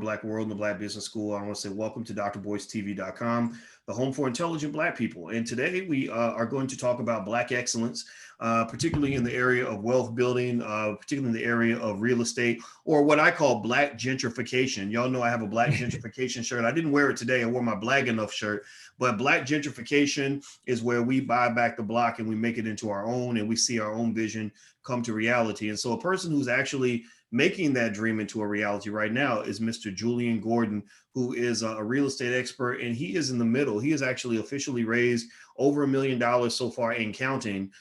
Black World and the Black Business School. I want to say welcome to drboycetv.com, the home for intelligent Black people. And today we are going to talk about Black excellence, particularly in the area of wealth building, particularly in the area of real estate, or what I call Black gentrification. Y'all know I have a Black gentrification shirt. I didn't wear it today. I wore my Black Enough shirt. But Black gentrification is where we buy back the block and we make it into our own, and we see our own vision come to reality. And so a person who's actually making that dream into a reality right now is Mr. Jullien Gordon, who is a real estate expert, and he is in the middle. He has actually officially raised over $1 million so far and counting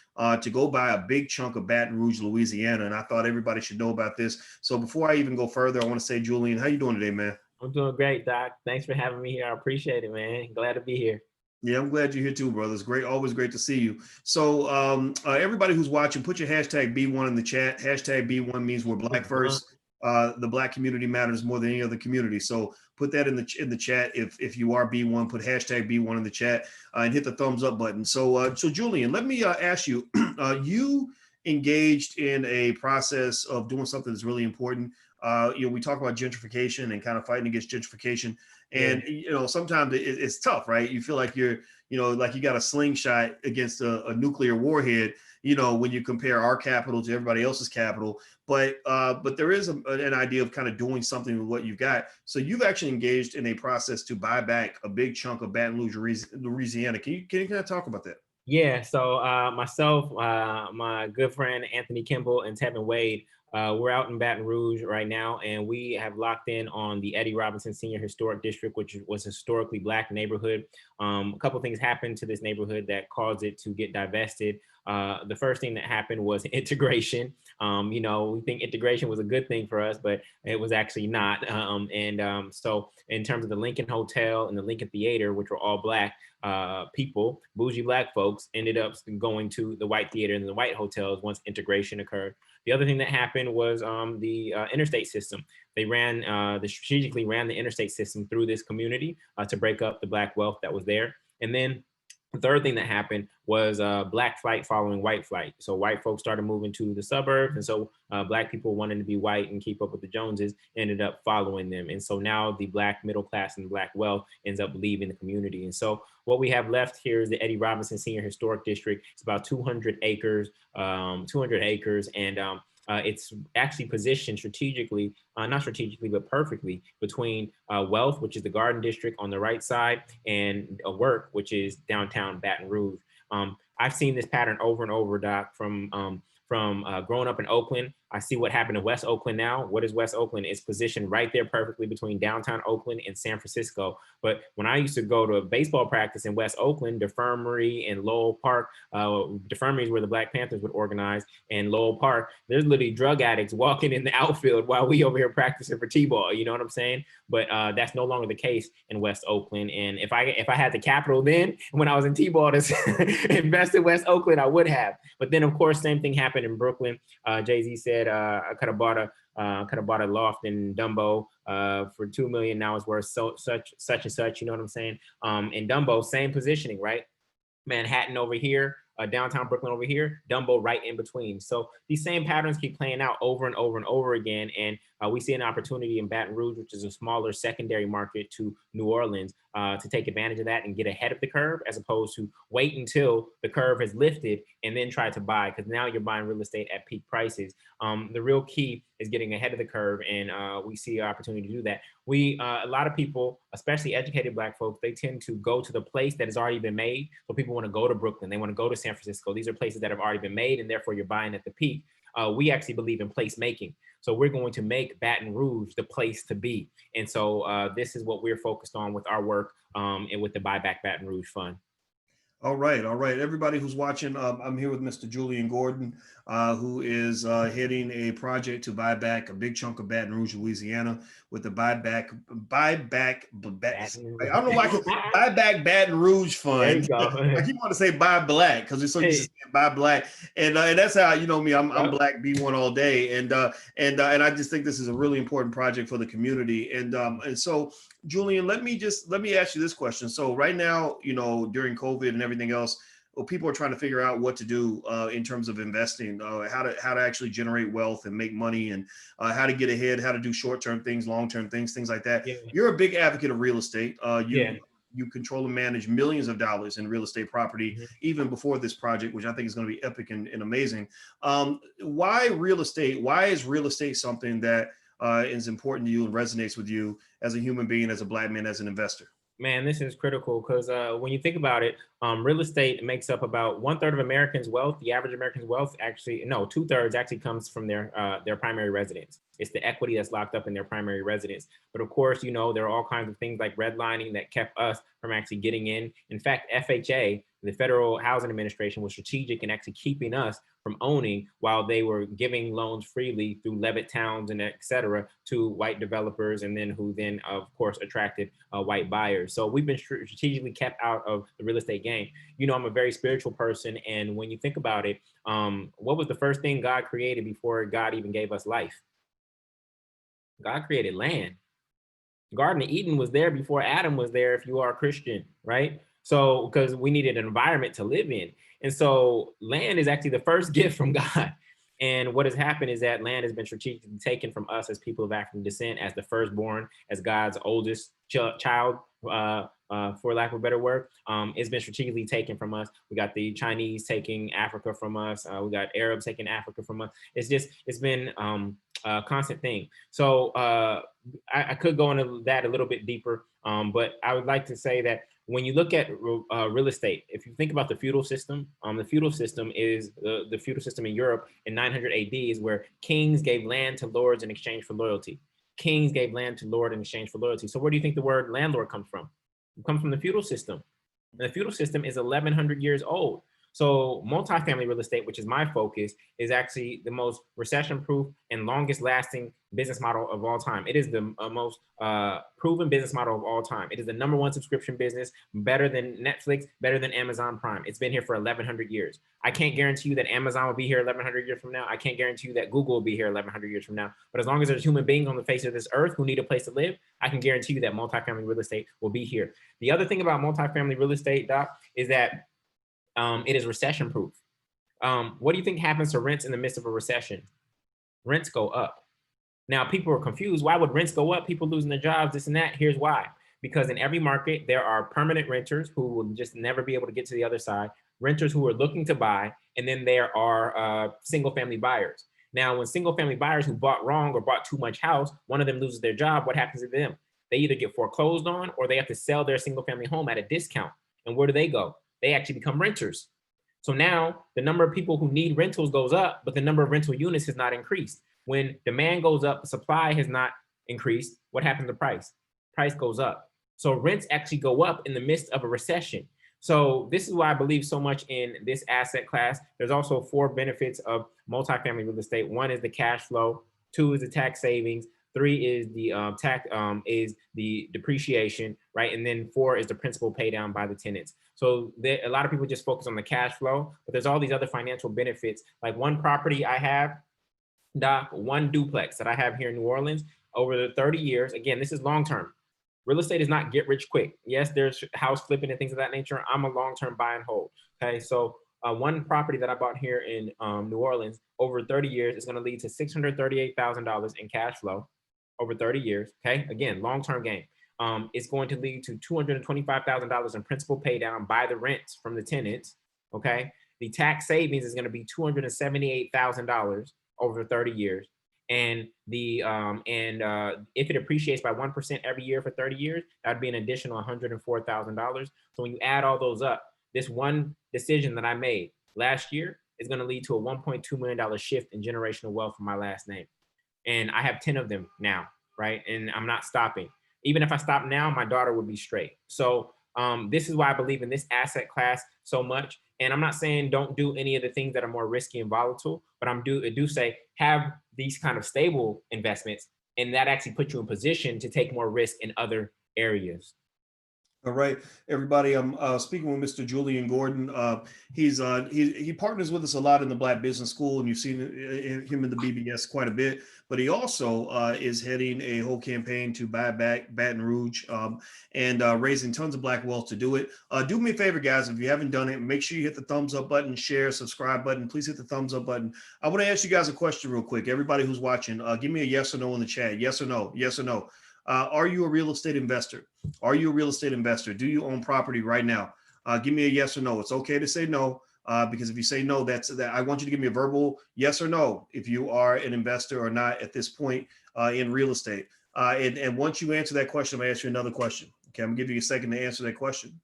to go buy a big chunk of Baton Rouge, Louisiana. And I thought everybody should know about this. So before I even go further, I want to say, Jullien, how you doing today, man? I'm doing great, Doc. Thanks for having me here. I appreciate it, man. Glad to be here. Yeah, I'm glad you're here too, brother. It's great. Always great to see you. So everybody who's watching, put your hashtag B1 in the chat. Hashtag B1 means we're Black first. The Black community matters more than any other community. So put that in the chat. If you are B1, put hashtag B1 in the chat and hit the thumbs up button. So Jullien, let me ask you, you engaged in a process of doing something that's really important. We talk about gentrification and kind of fighting against gentrification. And, sometimes it's tough, right? You feel like you're, like you got a slingshot against a nuclear warhead, when you compare our capital to everybody else's capital. But there is an idea of kind of doing something with what you've got. So you've actually engaged in a process to buy back a big chunk of Baton Rouge, Louisiana. Can you kind of talk about that? Yeah, so myself, my good friend Anthony Kimball and Tevin Wade, we're out in Baton Rouge right now, and we have locked in on the Eddie Robinson Senior Historic District, which was a historically Black neighborhood. A couple of things happened to this neighborhood that caused it to get divested. The first thing that happened was integration. We think integration was a good thing for us, but it was actually not. So in terms of the Lincoln Hotel and the Lincoln Theater, which were all Black people, bougie Black folks, ended up going to the white theater and the white hotels once integration occurred. The other thing that happened was the interstate system. They strategically ran the interstate system through this community to break up the Black wealth that was there. And then the third thing that happened was Black flight following white flight. So white folks started moving to the suburbs. And so Black people wanting to be white and keep up with the Joneses ended up following them. And so now the Black middle class and the Black wealth ends up leaving the community. And so what we have left here is the Eddie Robinson Senior Historic District. It's about 200 acres, and it's actually positioned strategically, not strategically, but perfectly between Wealth, which is the Garden District on the right side, and Work, which is downtown Baton Rouge. I've seen this pattern over and over, Doc, from growing up in Oakland. I see what happened in West Oakland now. What is West Oakland? It's positioned right there perfectly between downtown Oakland and San Francisco. But when I used to go to a baseball practice in West Oakland, DeFermery and Lowell Park, DeFermery is where the Black Panthers would organize, and Lowell Park, there's literally drug addicts walking in the outfield while we over here practicing for T-ball, you know what I'm saying? But that's no longer the case in West Oakland. And if I had the capital then, when I was in T-ball to invest in West Oakland, I would have. But then of course, same thing happened in Brooklyn. Jay-Z said, I could have bought a loft in Dumbo for $2 million. Now it's worth such and such. You know what I'm saying? In Dumbo, same positioning, right? Manhattan over here, downtown Brooklyn over here, Dumbo right in between. So these same patterns keep playing out over and over and over again. And we see an opportunity in Baton Rouge, which is a smaller secondary market to New Orleans, to take advantage of that and get ahead of the curve, as opposed to wait until the curve has lifted and then try to buy, because now you're buying real estate at peak prices. The real key is getting ahead of the curve, and we see an opportunity to do that. A lot of people, especially educated Black folks, they tend to go to the place that has already been made. So people want to go to Brooklyn, they want to go to San Francisco. These are places that have already been made, and therefore you're buying at the peak. We actually believe in place making. So we're going to make Baton Rouge the place to be. And so this is what we're focused on with our work and with the Buy Back Baton Rouge Fund. All right. Everybody who's watching, I'm here with Mr. Jullien Gordon, who is heading a project to buy back a big chunk of Baton Rouge, Louisiana, with the buy back. I don't know why I can buy back Baton Rouge Fund. I keep wanting to say buy black because it's so used to saying buy black, and that's how you know me. I'm Black B1 all day, and I just think this is a really important project for the community, and so. Jullien, let me ask you this question. So right now, during COVID and everything else, people are trying to figure out what to do in terms of investing, how to actually generate wealth and make money, and how to get ahead, how to do short-term things, long-term things, things like that. Yeah. You're a big advocate of real estate. Yeah. You control and manage millions of dollars in real estate property, even before this project, which I think is going to be epic and amazing. Why real estate? Why is real estate something that is important to you and resonates with you as a human being, as a Black man, as an investor? Man, this is critical because when you think about it, real estate makes up about 1/3 of Americans' wealth. The average American's wealth actually, no, 2/3 actually comes from their primary residence. It's the equity that's locked up in their primary residence. But of course, you know, there are all kinds of things like redlining that kept us from actually getting in. In fact, FHA, the Federal Housing Administration, was strategic in actually keeping us from owning while they were giving loans freely through Levitt towns and et cetera to white developers, and then who then of course attracted white buyers. So we've been strategically kept out of the real estate game. You know, I'm a very spiritual person, and when you think about it, what was the first thing God created before God even gave us life? God created land. Garden of Eden was there before Adam was there, if you are a Christian, right? So, because we needed an environment to live in. And so land is actually the first gift from God. And what has happened is that land has been strategically taken from us as people of African descent, as the firstborn, as God's oldest child, for lack of a better word. It's been strategically taken from us. We got the Chinese taking Africa from us. We got Arabs taking Africa from us. It's been a constant thing. So I could go into that a little bit deeper, but I would like to say that when you look at real estate, if you think about the feudal system is the feudal system in Europe in 900 AD is where kings gave land to lords in exchange for loyalty. Kings gave land to lord in exchange for loyalty. So where do you think the word landlord comes from? It comes from the feudal system. And the feudal system is 1100 years old. So multifamily real estate, which is my focus, is actually the most recession-proof and longest lasting business model of all time. It is the most proven business model of all time. It is the #1 subscription business, better than Netflix, better than Amazon Prime. It's been here for 1100 years. I can't guarantee you that Amazon will be here 1100 years from now. I can't guarantee you that Google will be here 1100 years from now. But as long as there's human beings on the face of this earth who need a place to live, I can guarantee you that multifamily real estate will be here. The other thing about multifamily real estate, Doc, is that it is recession proof. What do you think happens to rents in the midst of a recession? Rents go up. Now, people are confused. Why would rents go up? People losing their jobs, this and that. Here's why. Because in every market, there are permanent renters who will just never be able to get to the other side, renters who are looking to buy, and then there are single family buyers. Now, when single family buyers who bought wrong or bought too much house, one of them loses their job, what happens to them? They either get foreclosed on or they have to sell their single family home at a discount. And where do they go? They actually become renters. So now the number of people who need rentals goes up, but the number of rental units has not increased. When demand goes up, the supply has not increased. What happens to price? Price goes up. So rents actually go up in the midst of a recession. So this is why I believe so much in this asset class. There's also 4 benefits of multifamily real estate. 1 is the cash flow. 2 is the tax savings. 3 is the depreciation, right? And then 4 is the principal pay down by the tenants. So a lot of people just focus on the cash flow, but there's all these other financial benefits. Like one property I have, Doc, one duplex that I have here in New Orleans over the 30 years. Again, this is long-term. Real estate is not get rich quick. Yes, there's house flipping and things of that nature. I'm a long-term buy and hold. Okay, so one property that I bought here in New Orleans over 30 years is going to lead to $638,000 in cash flow over 30 years. Okay, again, long-term game. It's going to lead to $225,000 in principal pay down by the rents from the tenants. Okay, the tax savings is going to be $278,000 over 30 years. And if it appreciates by 1% every year for 30 years, that'd be an additional $104,000. So when you add all those up, this one decision that I made last year is going to lead to a $1.2 million shift in generational wealth for my last name. And I have 10 of them now, right? And I'm not stopping. Even if I stop now, my daughter would be straight. So this is why I believe in this asset class so much. And I'm not saying don't do any of the things that are more risky and volatile, but I do say have these kind of stable investments, and that actually puts you in position to take more risk in other areas. All right, everybody. I'm speaking with Mr. Jullien Gordon. He partners with us a lot in the Black Business School, and you've seen him in the BBS quite a bit. But he also is heading a whole campaign to buy back Baton Rouge, and raising tons of Black wealth to do it. Do me a favor, guys, if you haven't done it, make sure you hit the thumbs up button, share, subscribe button. Please hit the thumbs up button. I want to ask you guys a question real quick. Everybody who's watching, give me a yes or no in the chat. Yes or no. Yes or no. Are you a real estate investor? Are you a real estate investor? Do you own property right now? Give me a yes or no. It's okay to say no, because if you say no, that's that. I want you to give me a verbal yes or no if you are an investor or not at this point in real estate. And once you answer that question, I'm gonna ask you another question. Okay, I'm gonna give you a second to answer that question.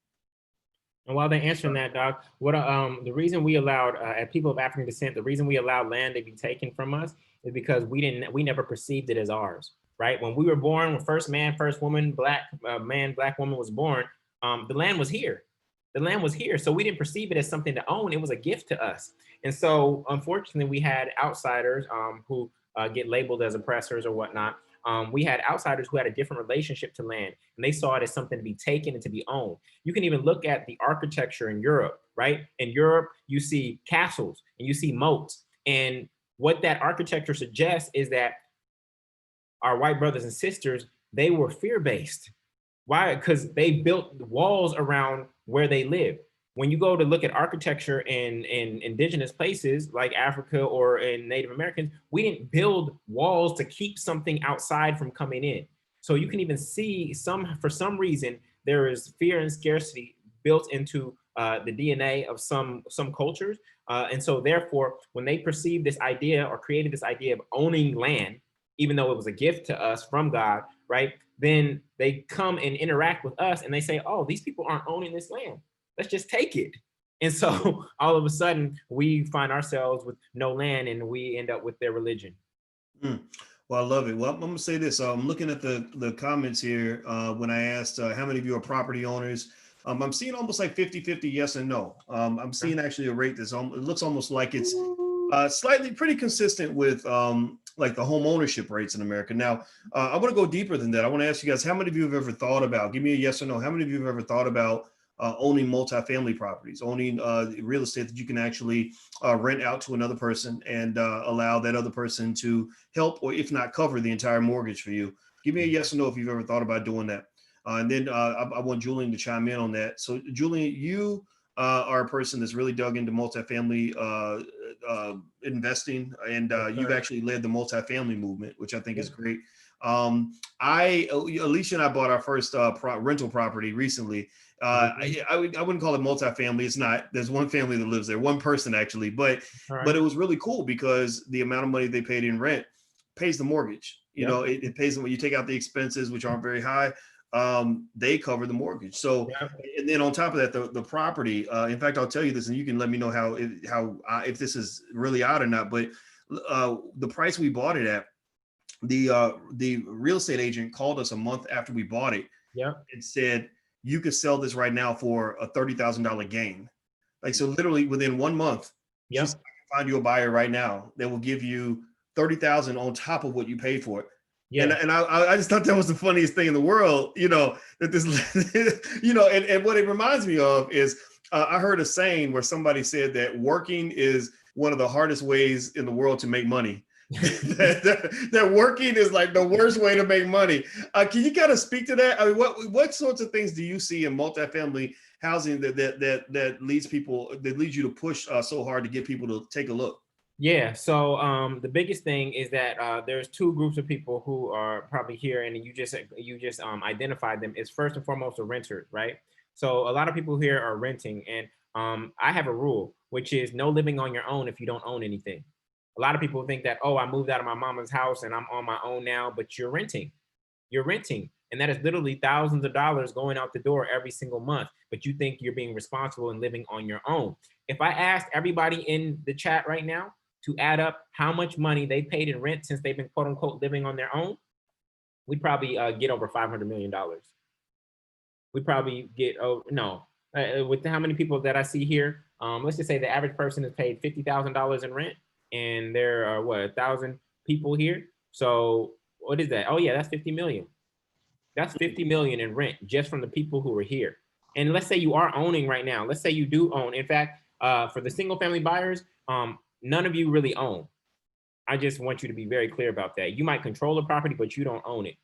And while they're answering that, Doc, what the reason we allowed as people of African descent, the reason we allowed land to be taken from us is because we never perceived it as ours, right? When we were born, when first man, first woman, black man, black woman was born, the land was here. The land was here, so we didn't perceive it as something to own. It was a gift to us, and so unfortunately, we had outsiders who get labeled as oppressors or whatnot. We had outsiders who had a different relationship to land, and they saw it as something to be taken and to be owned. You can even look at the architecture in Europe, right? In Europe, you see castles and you see moats. And what that architecture suggests is that our white brothers and sisters, they were fear-based. Why? Because they built walls around where they live. When you go to look at architecture in indigenous places like Africa or in Native Americans, we didn't build walls to keep something outside from coming in. So you can even see for some reason, there is fear and scarcity built into the DNA of some cultures. And so therefore, when they perceived this idea or created this idea of owning land, even though it was a gift to us from God, right? Then they come and interact with us and they say, oh, these people aren't owning this land. Let's just take it. And so all of a sudden we find ourselves with no land and we end up with their religion. Well, I love it. Well, I'm gonna say this. I'm looking at the comments here when I asked how many of you are property owners. I'm seeing almost like 50-50 yes and no. I'm seeing actually a rate that's it looks almost like it's slightly pretty consistent with like the home ownership rates in America. Now, I want to go deeper than that. I want to ask you guys, how many of you have ever thought about, give me a yes or no, how many of you have ever thought about owning multifamily properties, owning real estate that you can actually rent out to another person and allow that other person to help, or if not cover, the entire mortgage for you? Give me a yes or no if you've ever thought about doing that. And then I want Jullien to chime in on that. So Jullien, you are a person that's really dug into multifamily investing, and you've actually led the multifamily movement, which I think is great. Alicia and I bought our first rental property recently. I wouldn't call it multifamily. It's not. There's one family that lives there, one person actually, but it was really cool because the amount of money they paid in rent pays the mortgage. You know, it pays them when you take out the expenses, which aren't very high. They cover the mortgage. So, and then on top of that, the property, in fact, I'll tell you this and you can let me know how if this is really odd or not, but the price we bought it at, the real estate agent called us a month after we bought it and said, you could sell this right now for a $30,000 gain. Like, so literally within 1 month, she said, I can find you a buyer right now that will give you 30,000 on top of what you paid for it. And I just thought that was the funniest thing in the world, you know, that this, you know, and what it reminds me of is I heard a saying where somebody said that working is one of the hardest ways in the world to make money. that working is like the worst way to make money. Can you kind of speak to that? I mean, what sorts of things do you see in multifamily housing that leads you to push so hard to get people to take a look? Yeah, so the biggest thing is that there's two groups of people who are probably here, and you just identified them. Is first and foremost a renter, right? So a lot of people here are renting, and I have a rule, which is no living on your own if you don't own anything. A lot of people think that, oh, I moved out of my mama's house and I'm on my own now, but you're renting. You're renting. And that is literally thousands of dollars going out the door every single month, but you think you're being responsible and living on your own. If I asked everybody in the chat right now to add up how much money they paid in rent since they've been quote unquote living on their own, we'd probably get over $500 million. We'd probably get, with how many people that I see here, let's just say the average person has paid $50,000 in rent, and there are 1,000 people here. So what is that? Oh yeah, that's 50 million. That's 50 million in rent just from the people who are here. And let's say you are owning right now. Let's say you do own. In fact, for the single family buyers, none of you really own. I just want you to be very clear about that. You might control the property, but you don't own it.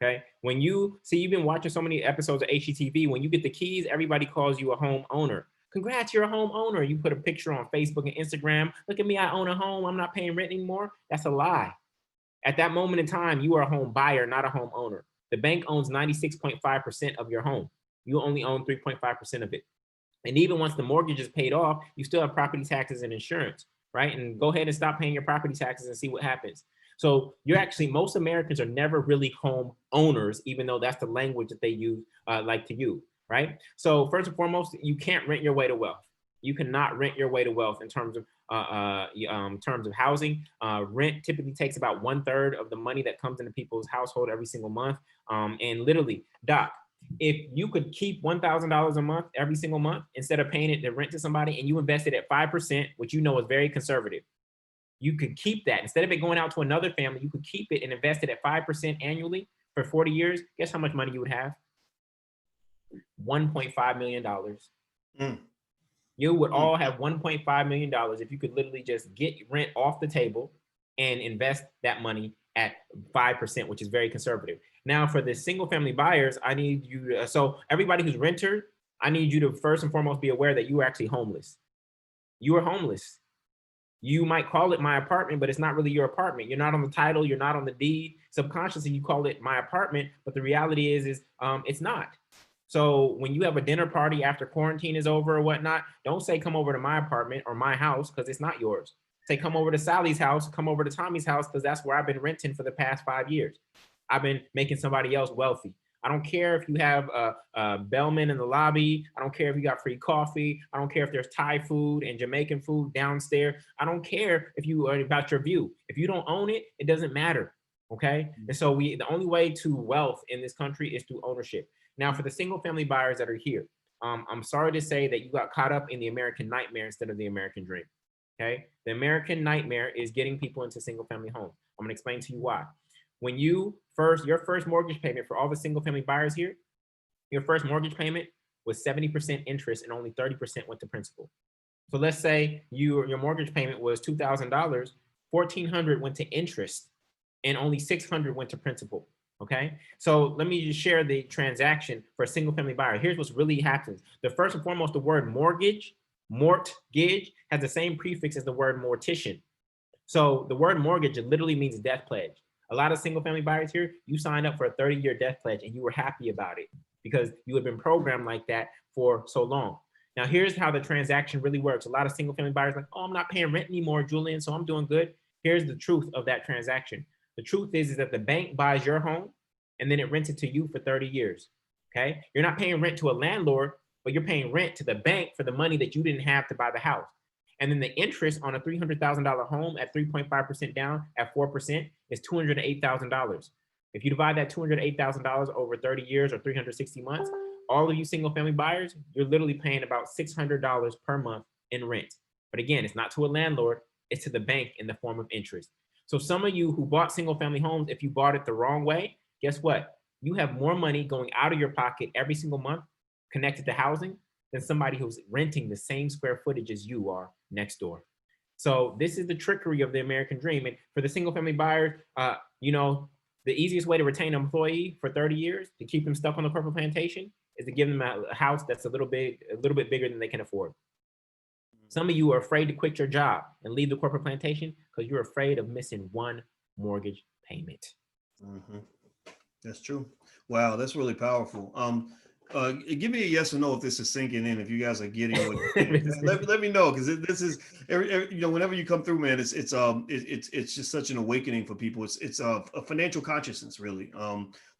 Okay. When you see, you've been watching so many episodes of HGTV, when you get the keys, everybody calls you a home owner. Congrats, you're a home owner. You put a picture on Facebook and Instagram. Look at me, I own a home. I'm not paying rent anymore. That's a lie. At that moment in time, you are a home buyer, not a home owner. The bank owns 96.5% of your home. You only own 3.5% of it. And even once the mortgage is paid off, you still have property taxes and insurance, right? And go ahead and stop paying your property taxes and see what happens. So you're actually, most Americans are never really home owners, even though that's the language that they use, like to use, right? So first and foremost, you can't rent your way to wealth. You cannot rent your way to wealth in terms of housing. Rent typically takes about 1/3 of the money that comes into people's household every single month. And literally, Doc, if you could keep $1,000 a month every single month instead of paying it to rent to somebody, and you invested at 5%, which you know is very conservative, you could keep that. Instead of it going out to another family, you could keep it and invest it at 5% annually for 40 years. Guess how much money you would have? $1.5 million. You would all have $1.5 million if you could literally just get rent off the table and invest that money at 5%, which is very conservative. Now, for the single family buyers, I need you to, so everybody who's renter, I need you to first and foremost be aware that you are actually homeless. You are homeless. You might call it my apartment, but it's not really your apartment. You're not on the title, you're not on the deed. Subconsciously, you call it my apartment, but the reality is it's not. So when you have a dinner party after quarantine is over or whatnot, don't say come over to my apartment or my house, because it's not yours. Say come over to Sally's house, come over to Tommy's house, because that's where I've been renting for the past 5 years. I've been making somebody else wealthy. I don't care if you have a bellman in the lobby. I don't care if you got free coffee. I don't care if there's Thai food and Jamaican food downstairs. I don't care if you are about your view. If you don't own it, it doesn't matter. Okay. And so the only way to wealth in this country is through ownership. Now, for the single family buyers that are here, I'm sorry to say that you got caught up in the American nightmare instead of the American dream. Okay. The American nightmare is getting people into single family homes. I'm going to explain to you why. When your first mortgage payment for all the single family buyers here, your first mortgage payment was 70% interest and only 30% went to principal. So let's say your mortgage payment was $2,000, $1,400 went to interest and only $600 went to principal. Okay, so let me just share the transaction for a single family buyer. Here's what's really happens. The first and foremost, the word mortgage has the same prefix as the word mortician. So the word mortgage, it literally means death pledge. A lot of single family buyers here, you signed up for a 30-year death pledge and you were happy about it because you had been programmed like that for so long. Now, here's how the transaction really works. A lot of single family buyers are like, oh, I'm not paying rent anymore, Jullien, so I'm doing good. Here's the truth of that transaction. The truth is that the bank buys your home and then it rents it to you for 30 years, okay? You're not paying rent to a landlord, but you're paying rent to the bank for the money that you didn't have to buy the house. And then the interest on a $300,000 home at 3.5% down at 4% is $208,000. If you divide that $208,000 over 30 years or 360 months, all of you single family buyers, you're literally paying about $600 per month in rent. But again, it's not to a landlord, it's to the bank in the form of interest. So some of you who bought single family homes, if you bought it the wrong way, guess what? You have more money going out of your pocket every single month connected to housing than somebody who's renting the same square footage as you are next door. So this is the trickery of the American dream. And for the single family buyers, you know, the easiest way to retain an employee for 30 years to keep them stuck on the corporate plantation is to give them a house that's a little bit bigger than they can afford. Some of you are afraid to quit your job and leave the corporate plantation because you're afraid of missing one mortgage payment. Mm-hmm. That's true. Wow, that's really powerful. Give me a yes or no if this is sinking in. If you guys are getting what, let me know, because this is you know, whenever you come through, man, it's just such an awakening for people. It's a financial consciousness, really.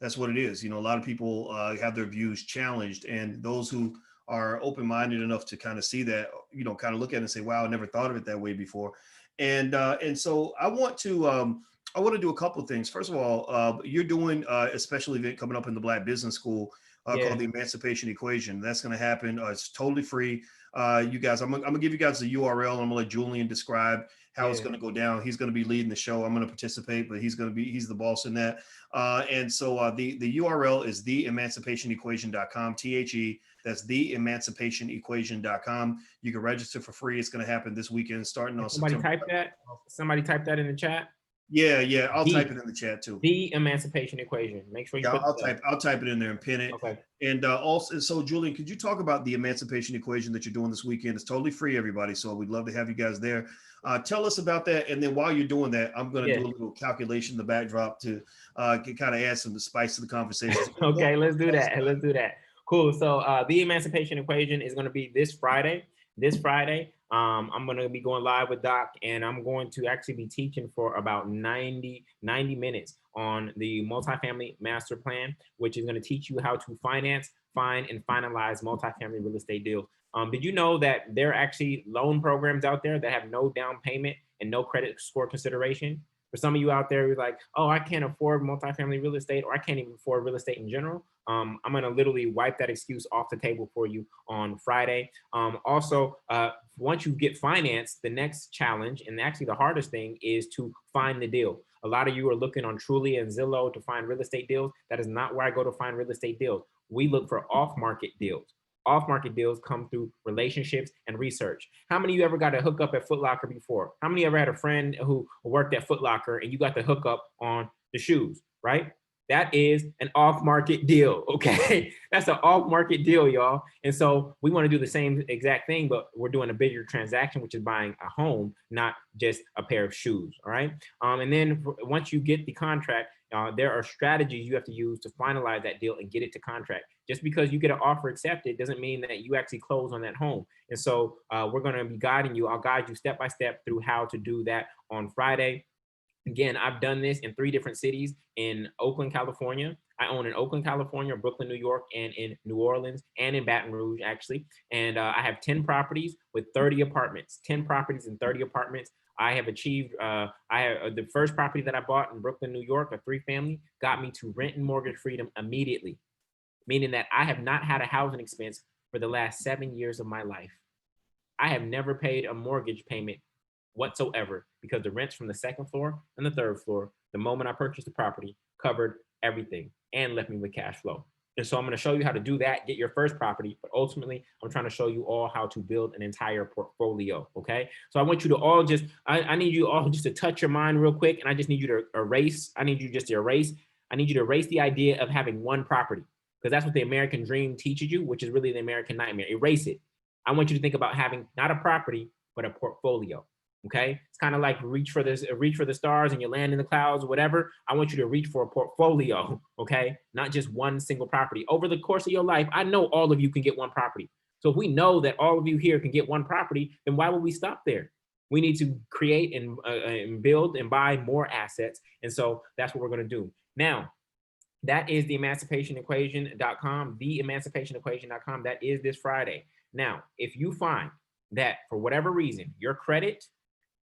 That's what it is. You know, a lot of people have their views challenged, and those who are open-minded enough to kind of see that, you know, kind of look at it and say, wow, I never thought of it that way before. And so I want to do a couple of things. First of all, you're doing a special event coming up in the Black Business School called the Emancipation Equation. That's going to happen. It's totally free. You guys, I'm gonna give you guys the URL. I'm gonna let Jullien describe how it's going to go down. He's going to be leading the show. I'm going to participate, but he's the boss in that. And so the URL is theemancipationequation.com, THE. That's theemancipationequation.com. You can register for free. It's going to happen this weekend, starting on Somebody September. type that. Somebody type that in the chat. Yeah. I'll type it in the chat too. The Emancipation Equation. Make sure you put I'll type it in there and pin it. Okay. And also, so Jullien, could you talk about the Emancipation Equation that you're doing this weekend? It's totally free, everybody. So we'd love to have you guys there. Tell us about that. And then while you're doing that, I'm going to do a little calculation in the backdrop to kind of add some spice to the conversation. Okay, let's do that. Cool. So the Emancipation Equation is going to be this Friday. I'm going to be going live with Doc, and I'm going to actually be teaching for about 90 minutes on the multifamily master plan, which is going to teach you how to finance, find, and finalize multifamily real estate deals. Did you know that there are actually loan programs out there that have no down payment and no credit score consideration? For some of you out there, you're like, oh, I can't afford multifamily real estate, or I can't even afford real estate in general. I'm going to literally wipe that excuse off the table for you on Friday. Also, once you get financed, the next challenge, and actually the hardest thing, is to find the deal. A lot of you are looking on Trulia and Zillow to find real estate deals. That is not where I go to find real estate deals. We look for off-market deals. Off-market deals come through relationships and research. How many of you ever got a hookup at Foot Locker before? How many of you ever had a friend who worked at Foot Locker and you got the hookup on the shoes, right? That is an off-market deal, okay? That's an off-market deal, y'all. And so we want to do the same exact thing, but we're doing a bigger transaction, which is buying a home, not just a pair of shoes, all right? And then once you get the contract, there are strategies you have to use to finalize that deal and get it to contract. Just because you get an offer accepted doesn't mean that you actually close on that home. And so we're going to be guiding you. I'll guide you step by step through how to do that on Friday. Again, I've done this in 3 different cities: in Oakland, California. I own in Oakland, California, Brooklyn, New York, and in New Orleans, and in Baton Rouge, actually. And I have 10 properties with 30 apartments, 10 properties and 30 apartments. I have achieved, the first property that I bought in Brooklyn, New York, a 3-family, got me to rent and mortgage freedom immediately, meaning that I have not had a housing expense for the last 7 years of my life. I have never paid a mortgage payment whatsoever, because the rents from the 2nd floor and the 3rd floor, the moment I purchased the property, covered everything and left me with cash flow. And so I'm going to show you how to do that, get your first property, but ultimately I'm trying to show you all how to build an entire portfolio. Okay. So I want you to all just, I need you all just to touch your mind real quick. And I just need you to erase. I need you to erase the idea of having one property, because that's what the American dream teaches you, which is really the American nightmare. Erase it. I want you to think about having not a property, but a portfolio. Okay, it's kind of like reach for the stars and you land in the clouds or whatever. I want you to reach for a portfolio, okay? Not just one single property. Over the course of your life, I know all of you can get one property. So if we know that all of you here can get one property, then why would we stop there? We need to create and build and buy more assets. And so that's what we're going to do. Now, that is the emancipationequation.com, theemancipationequation.com. That is this Friday. Now, if you find that for whatever reason, your credit,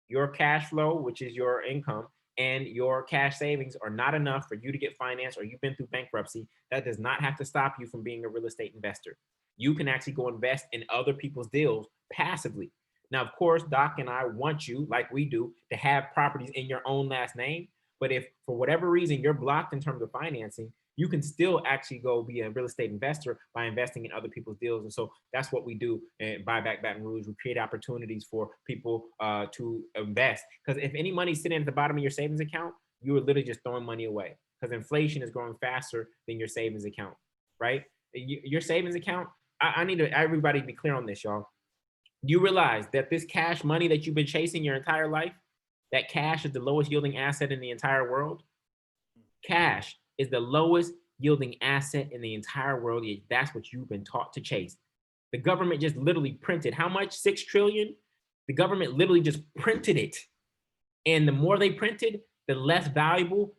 your cash flow, which is your income, and your cash savings are not enough for you to get financed, or you've been through bankruptcy, that does not have to stop you from being a real estate investor. You can actually go invest in other people's deals passively. Now, of course, Doc and I want you, like we do, to have properties in your own last name. But if for whatever reason you're blocked in terms of financing, you can still actually go be a real estate investor by investing in other people's deals. And so that's what we do at Buyback Baton Rouge. We create opportunities for people to invest. Because if any money's sitting at the bottom of your savings account, you are literally just throwing money away, because inflation is growing faster than your savings account, right? Your savings account, I need everybody to be clear on this, y'all. Do you realize that this cash money that you've been chasing your entire life, that cash is the lowest yielding asset in the entire world? Cash is the lowest yielding asset in the entire world. That's what you've been taught to chase. The government just literally printed how much? 6 trillion? The government literally just printed it. And the more they printed, the less valuable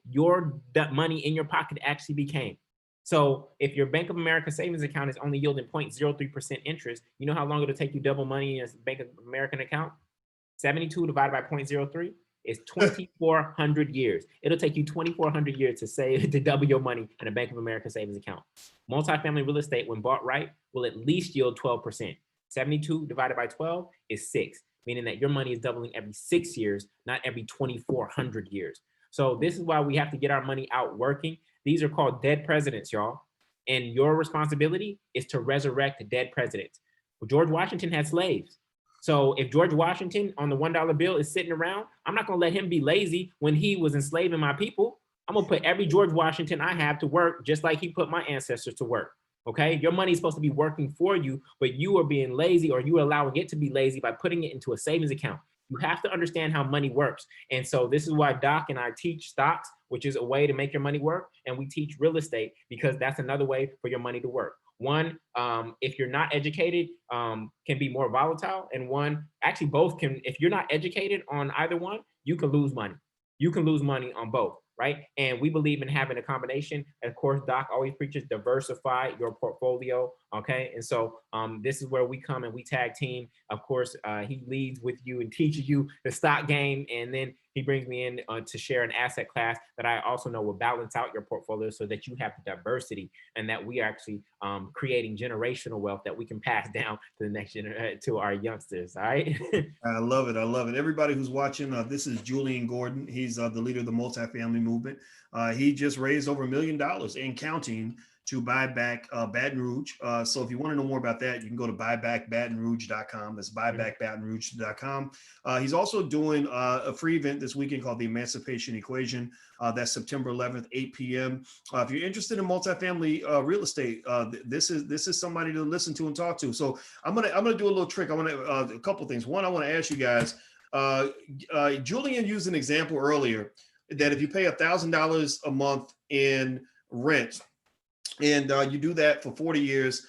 that money in your pocket actually became. So if your Bank of America savings account is only yielding 0.03% interest, you know how long it'll take you double money in a Bank of American account? 72 divided by 0.03. It's 2,400 years. It'll take you 2,400 years to double your money in a Bank of America savings account. Multifamily real estate, when bought right, will at least yield 12%. 72 divided by 12 is 6, meaning that your money is doubling every 6 years, not every 2,400 years. So this is why we have to get our money out working. These are called dead presidents, y'all. And your responsibility is to resurrect dead presidents. Well, George Washington had slaves. So if George Washington on the $1 bill is sitting around, I'm not going to let him be lazy when he was enslaving my people. I'm going to put every George Washington I have to work just like he put my ancestors to work. Okay, your money is supposed to be working for you, but you are being lazy, or you are allowing it to be lazy by putting it into a savings account. You have to understand how money works. And so this is why Doc and I teach stocks, which is a way to make your money work. And we teach real estate because that's another way for your money to work. One, if you're not educated, can be more volatile. And one, actually both can, if you're not educated on either one, you can lose money. You can lose money on both, right? And we believe in having a combination. Of course, Doc always preaches diversify your portfolio, okay? And so this is where we come and we tag team. Of course, he leads with you and teaches you the stock game, and then he brings me in to share an asset class that I also know will balance out your portfolio so that you have the diversity, and that we are actually creating generational wealth that we can pass down to the next generation, to our youngsters, all right? I love it. I love it. Everybody who's watching, this is Jullien Gordon. He's the leader of the multifamily movement. He just raised over $1 million and counting to buy back Baton Rouge. So if you want to know more about that, you can go to buybackbatonrouge.com. That's buybackbatonrouge.com. He's also doing a free event this weekend called the Emancipation Equation. That's September 11th, 8 p.m. If you're interested in multifamily real estate, this is somebody to listen to and talk to. So I'm gonna do a little trick. I want to a couple things. One, I want to ask you guys. Jullien used an example earlier that if you pay $1,000 a month in rent, and you do that for 40 years,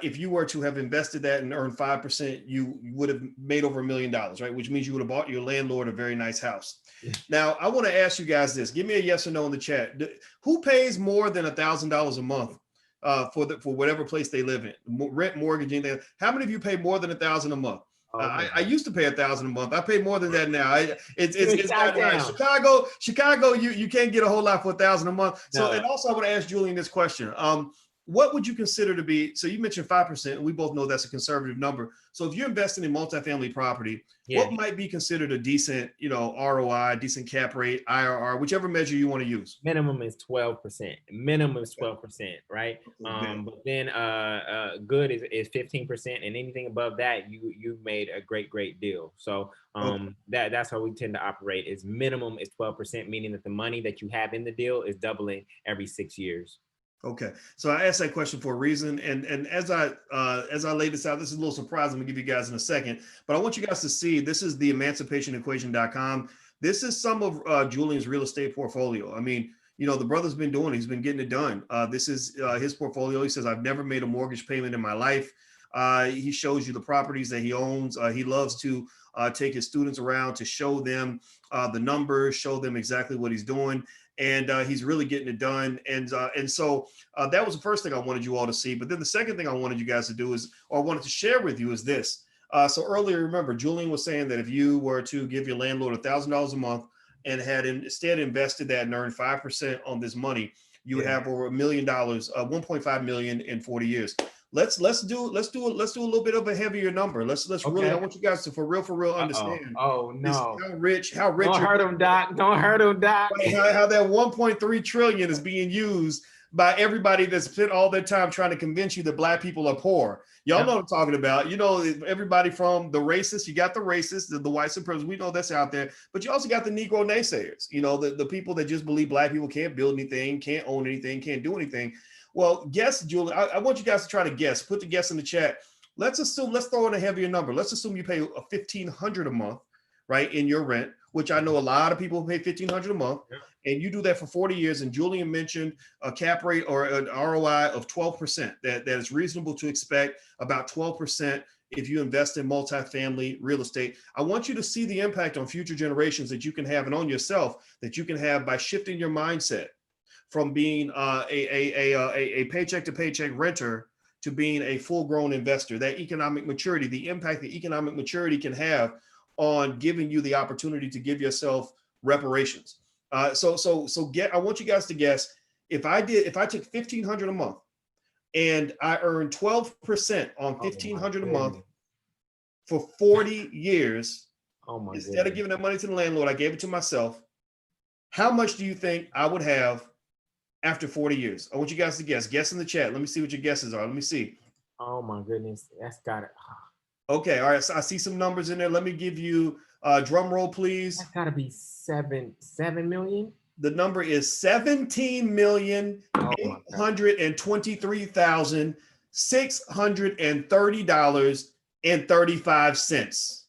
if you were to have invested that and earned 5%, you would have made over $1 million, right? Which means you would have bought your landlord a very nice house. Now, I want to ask you guys this. Give me a yes or no in the chat. Who pays more than $1,000 a month for whatever place they live in? Rent, mortgage, anything. How many of you pay more than $1,000 a month? I used to pay $1,000 a month. I pay more than that now. It's Chicago. You can't get a whole lot for $1,000 a month. So, and also I want to ask Jullien this question. What would you consider to be, so you mentioned 5%, and we both know that's a conservative number. So if you're investing in multifamily property, what might be considered a decent, ROI, decent cap rate, IRR, whichever measure you want to use? Minimum is 12%. Minimum is 12%, right? But then good is 15%, and anything above that, you made a great deal. So that's how we tend to operate. Is minimum is 12%, meaning that the money that you have in the deal is doubling every 6 years. Okay, so I asked that question for a reason, and as I lay this out, this is a little surprise. I'm gonna give you guys in a second, but I want you guys to see this is the emancipationequation.com. This is some of Jullien's real estate portfolio. I mean, the brother's been doing it. He's been getting it done. This is his portfolio. He says, I've never made a mortgage payment in my life. He shows you the properties that he owns. He loves to take his students around to show them the numbers, show them exactly what he's doing. And he's really getting it done. And so that was the first thing I wanted you all to see. But then the second thing I wanted you guys to do I wanted to share with you is this. So earlier, remember, Jullien was saying that if you were to give your landlord $1,000 a month and had instead invested that and earned 5% on this money, you would have over $1 million, 1.5 million in 40 years. Let's do a little bit of a heavier number. Let's really, I want you guys to for real understand. Oh no. How rich. Don't hurt him, Doc. Don't hurt him, Doc. How that 1.3 trillion is being used by everybody that's spent all their time trying to convince you that Black people are poor. Y'all know what I'm talking about. Everybody from the racists, you got the racists, the white supremacists, we know that's out there, but you also got the Negro naysayers, the people that just believe Black people can't build anything, can't own anything, can't do anything. Well, guess, Jullien, I want you guys to try to guess. Put the guess in the chat. Let's throw in a heavier number. Let's assume you pay $1,500 a month, right, in your rent, which I know a lot of people pay $1,500 a month, and you do that for 40 years. And Jullien mentioned a cap rate or an ROI of 12%. That is reasonable to expect about 12% if you invest in multifamily real estate. I want you to see the impact on future generations that you can have and on yourself that you can have by shifting your mindset from being a paycheck to paycheck renter to being a full grown investor. That economic maturity, the impact that economic maturity can have on giving you the opportunity to give yourself reparations. I want you guys to guess, if I took $1,500 a month and I earned 12% on $1,500 a month for 40 years, instead of giving that money to the landlord, I gave it to myself. How much do you think I would have after 40 years? I want you guys to guess. Guess in the chat. Let me see what your guesses are. Let me see. Oh my goodness, that's got it. Okay, all right. So I see some numbers in there. Let me give you a drum roll, please. That's got to be 7 million. The number is $17,823,630.35.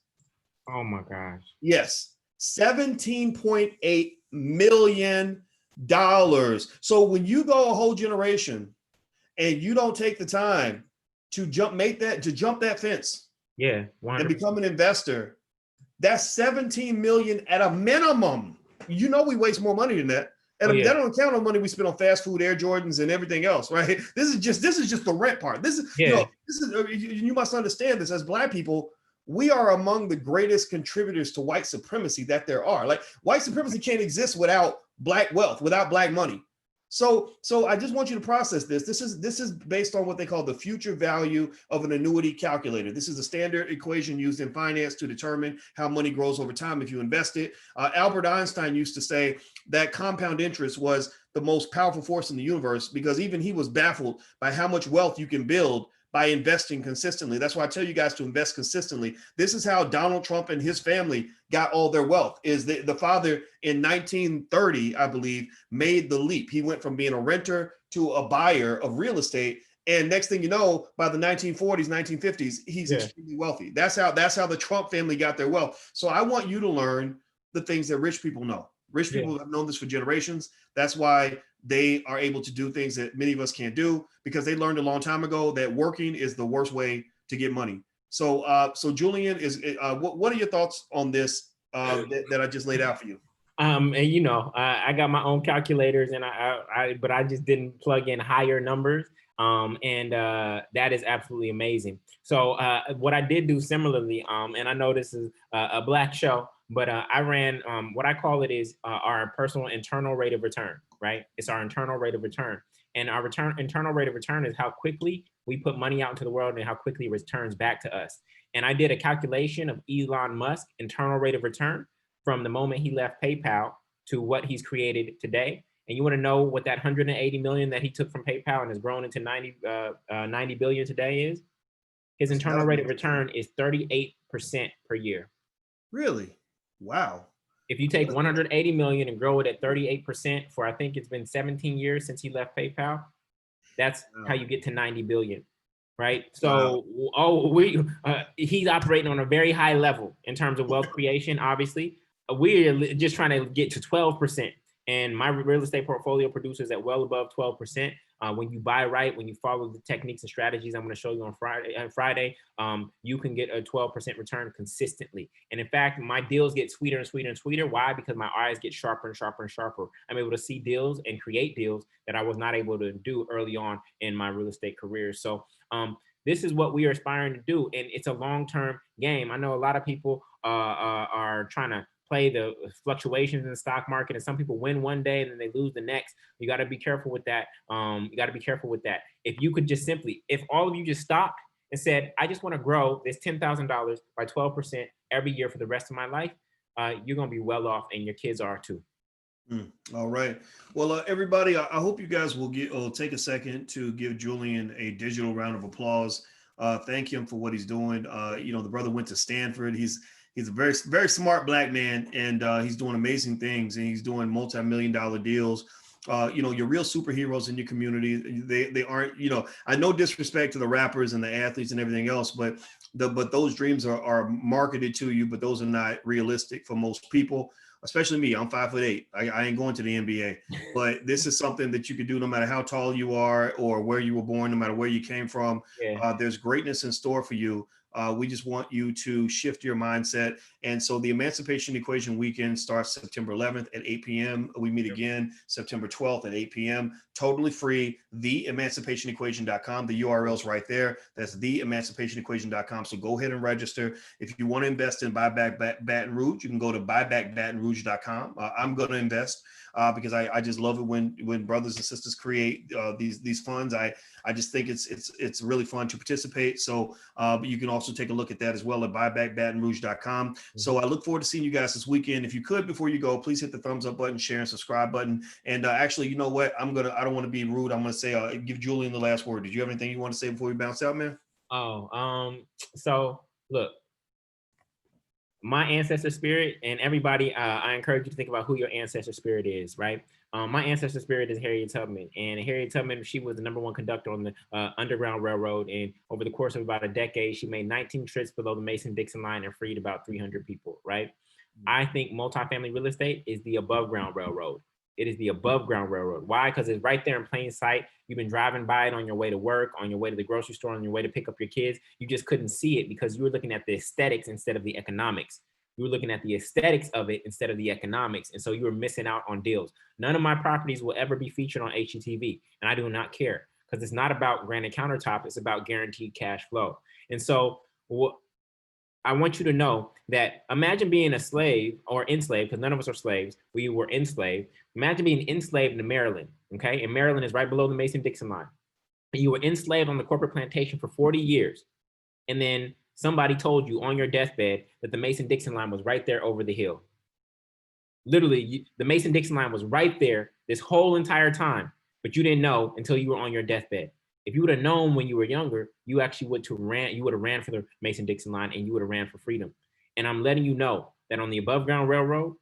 Oh my gosh. Yes, $17.8 million. So when you go a whole generation and you don't take the time to jump that fence, yeah, 100%. and become an investor, that's 17 million at a minimum. You know, we waste more money than that. And that don't count on money we spend on fast food, Air Jordans, and everything else, right? This is just the rent part. You must understand this. As Black people, we are among the greatest contributors to white supremacy that there are. Like, white supremacy can't exist without Black wealth, without Black money. So I just want you to process this. This is based on what they call the future value of an annuity calculator. This is a standard equation used in finance to determine how money grows over time if you invest it. Albert Einstein used to say that compound interest was the most powerful force in the universe, because even he was baffled by how much wealth you can build by investing consistently. That's why I tell you guys to invest consistently. This is how Donald Trump and his family got all their wealth. Is the father in 1930, I believe, made the leap. He went from being a renter to a buyer of real estate. And next thing you know, by the 1940s, 1950s, he's extremely wealthy. That's how the Trump family got their wealth. So I want you to learn the things that rich people know. Rich people have known this for generations. That's why they are able to do things that many of us can't do, because they learned a long time ago that working is the worst way to get money. So Jullien, what are your thoughts on this that I just laid out for you? And I got my own calculators, and but I just didn't plug in higher numbers. And that is absolutely amazing. So what I did do similarly, and I know this is a Black show, but I ran what I call it is our personal internal rate of return, right? It's our internal rate of return. And our internal rate of return is how quickly we put money out into the world and how quickly it returns back to us. And I did a calculation of Elon Musk's internal rate of return from the moment he left PayPal to what he's created today. And you want to know what that 180 million that he took from PayPal and has grown into 90 billion today is? His internal rate of return is 38% per year. Really? Wow. If you take 180 million and grow it at 38% for, I think it's been 17 years since he left PayPal, that's how you get to 90 billion, right? So, he's operating on a very high level in terms of wealth creation, obviously. We're just trying to get to 12%. And my real estate portfolio produces at well above 12%. When you buy right, when you follow the techniques and strategies I'm going to show you on Friday, you can get a 12% return consistently. And in fact, my deals get sweeter and sweeter and sweeter. Why? Because my eyes get sharper and sharper and sharper. I'm able to see deals and create deals that I was not able to do early on in my real estate career. So this is what we are aspiring to do. And it's a long-term game. I know a lot of people are trying to play the fluctuations in the stock market, and some people win one day and then they lose the next. You got to be careful with that. If you could just simply, if all of you just stopped and said, I just want to grow this $10,000 by 12% every year for the rest of my life, you're going to be well off, and your kids are too. All right. Well, everybody, I hope you guys will take a second to give Jullien a digital round of applause. Thank him for what he's doing. The brother went to Stanford. He's a very, very smart Black man, and he's doing amazing things, and he's doing multi-million-dollar deals. Your real superheroes in your community, they aren't, I know disrespect to the rappers and the athletes and everything else, but those dreams are marketed to you, but those are not realistic for most people, especially me. I'm 5'8". I ain't going to the NBA, but this is something that you could do no matter how tall you are or where you were born, no matter where you came from. There's greatness in store for you. We just want you to shift your mindset. And so the Emancipation Equation Weekend starts September 11th at 8 p.m. We meet again September 12th at 8 p.m. Totally free, theemancipationequation.com. The URL's right there. That's theemancipationequation.com. So go ahead and register. If you want to invest in Buyback Baton Rouge, you can go to buybackbatonrouge.com. I'm going to invest because I just love it when brothers and sisters create these funds. I just think it's really fun to participate. So but you can also take a look at that as well at buybackbatonrouge.com. So I look forward to seeing you guys this weekend. If you could, before you go, please hit the thumbs up button, share and subscribe button. And actually, you know what? I don't want to be rude. I'm going to say, give Jullien the last word. Did you have anything you want to say before we bounce out, man? So look, my ancestor spirit, and everybody, I encourage you to think about who your ancestor spirit is, right? My ancestor spirit is Harriet Tubman, and Harriet Tubman, she was the #1 conductor on the Underground Railroad, and over the course of about a decade, she made 19 trips below the Mason-Dixon line and freed about 300 people, right? I think multifamily real estate is the above ground railroad. It is the above ground railroad. Why? Because it's right there in plain sight. You've been driving by it on your way to work, on your way to the grocery store, on your way to pick up your kids. You just couldn't see it because you were looking at the aesthetics instead of the economics. You were looking at the aesthetics of it instead of the economics. And so you were missing out on deals. None of my properties will ever be featured on HGTV. And I do not care because it's not about granite countertop. It's about guaranteed cash flow. And so I want you to know that imagine being a slave or enslaved, because none of us are slaves. We were enslaved. Imagine being enslaved in Maryland, okay? And Maryland is right below the Mason-Dixon line. And you were enslaved on the corporate plantation for 40 years. And then somebody told you on your deathbed that the Mason-Dixon line was right there over the hill. Literally, the Mason-Dixon line was right there this whole entire time, but you didn't know until you were on your deathbed. If you would have known when you were younger, you actually would have ran for the Mason-Dixon line and you would have ran for freedom. And I'm letting you know that on the above ground railroad,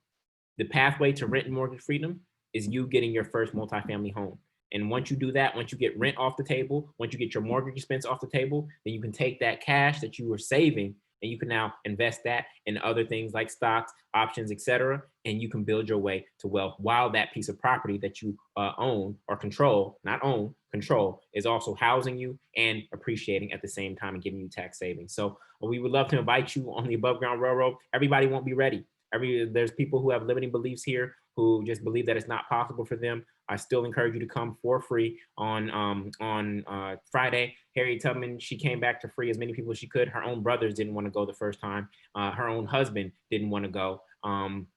the pathway to rent and mortgage freedom is you getting your first multifamily home. And once you do that, once you get rent off the table, once you get your mortgage expense off the table, then you can take that cash that you were saving and you can now invest that in other things like stocks, options, etc. And you can build your way to wealth while that piece of property that you own or control, not own, control, is also housing you and appreciating at the same time and giving you tax savings. So we would love to invite you on the above ground railroad. Everybody won't be ready. There's people who have limiting beliefs here who just believe that it's not possible for them. I still encourage you to come for free on Friday. Harriet Tubman, she came back to free as many people as she could. Her own brothers didn't want to go the first time. Her own husband didn't want to go.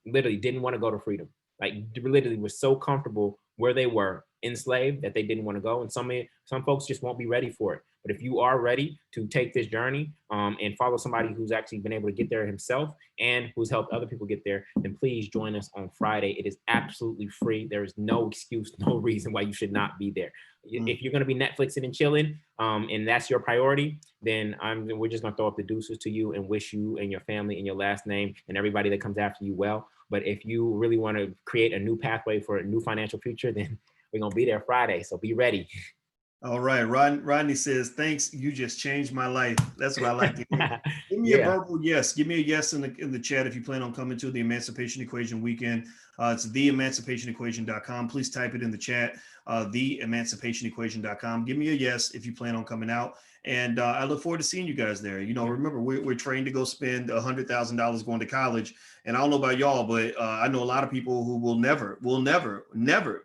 Literally didn't want to go to freedom. Like literally was so comfortable where they were enslaved that they didn't want to go. And some folks just won't be ready for it. But if you are ready to take this journey and follow somebody who's actually been able to get there himself and who's helped other people get there, then please join us on Friday. It is absolutely free. There is no excuse, no reason why you should not be there. If you're going to be Netflixing and chilling and that's your priority, then we're just going to throw up the deuces to you and wish you and your family and your last name and everybody that comes after you well. But if you really want to create a new pathway for a new financial future, then we're going to be there Friday. So be ready. All right. Rodney says, thanks. You just changed my life. That's what I like to hear. Give me a verbal yes. Give me a yes in the chat if you plan on coming to the Emancipation Equation Weekend. It's theemancipationequation.com. Please type it in the chat, theemancipationequation.com. Give me a yes if you plan on coming out. And I look forward to seeing you guys there. You know, remember, we're trained to go spend $100,000 going to college. And I don't know about y'all, but I know a lot of people who will never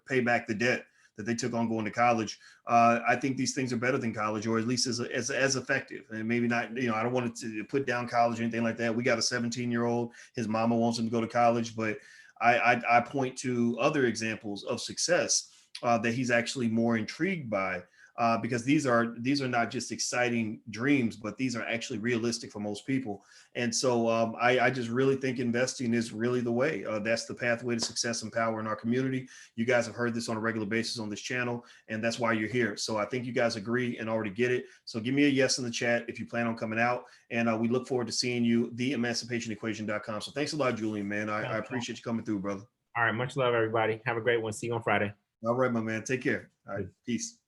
pay back the debt that they took on going to college. I think these things are better than college, or at least as effective. And maybe not, you know, I don't want to put down college or anything like that. We got a 17-year-old, his mama wants him to go to college, but I point to other examples of success that he's actually more intrigued by. Because these are not just exciting dreams, but these are actually realistic for most people. And so I just really think investing is really the way. That's the pathway to success and power in our community. You guys have heard this on a regular basis on this channel, and that's why you're here. So I think you guys agree and already get it. So give me a yes in the chat if you plan on coming out. And we look forward to seeing you, theemancipationequation.com. So thanks a lot, Jullien, man. I appreciate you coming through, brother. All right. Much love, everybody. Have a great one. See you on Friday. All right, my man. Take care. All right. Peace.